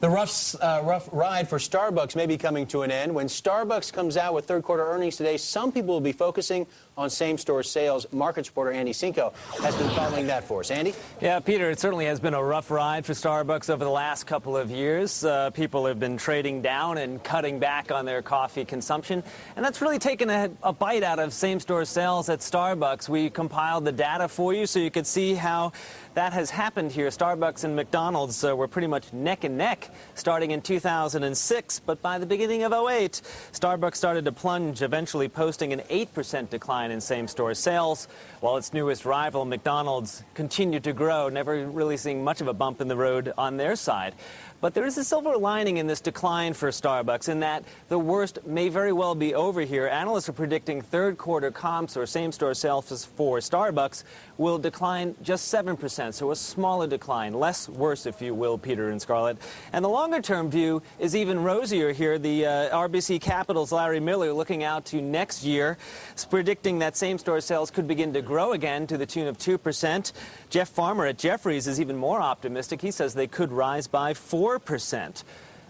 The rough ride for Starbucks may be coming to an end. When Starbucks comes out with third-quarter earnings today, some people will be focusing on same-store sales. Markets reporter Andy Cinco has been following that for us. Andy? Yeah, Peter, it certainly has been a rough ride for Starbucks over the last couple of years. People have been trading down and cutting back on their coffee consumption, and that's really taken a bite out of same-store sales at Starbucks. We compiled the data for you so you could see how that has happened here. Starbucks and McDonald's were pretty much neck and neck starting in 2006, but by the beginning of 2008, Starbucks started to plunge, eventually posting an 8% decline in same-store sales, while its newest rival, McDonald's, continued to grow, never really seeing much of a bump in the road on their side. But there is a silver lining in this decline for Starbucks in that the worst may very well be over here. Analysts are predicting third-quarter comps or same-store sales for Starbucks will decline just 7%, so a smaller decline, less worse, if you will, Peter and Scarlett. And the longer-term view is even rosier here. The RBC Capital's Larry Miller looking out to next year, is predicting that same-store sales could begin to grow again to the tune of 2%. Jeff Farmer at Jefferies is even more optimistic. He says they could rise by 4%.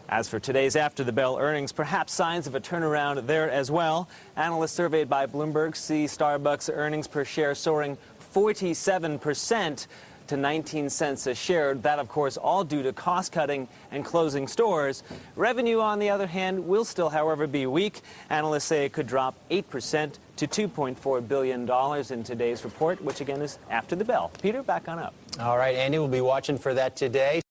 As for today's after-the-bell earnings, perhaps signs of a turnaround there as well. Analysts surveyed by Bloomberg see Starbucks earnings per share soaring 47% to 19 cents a share. That, of course, all due to cost-cutting and closing stores. Revenue, on the other hand, will still, however, be weak. Analysts say it could drop 8% to $2.4 billion in today's report, which, again, is after the bell. Peter, back on up. All right, Andy, we'll be watching for that today.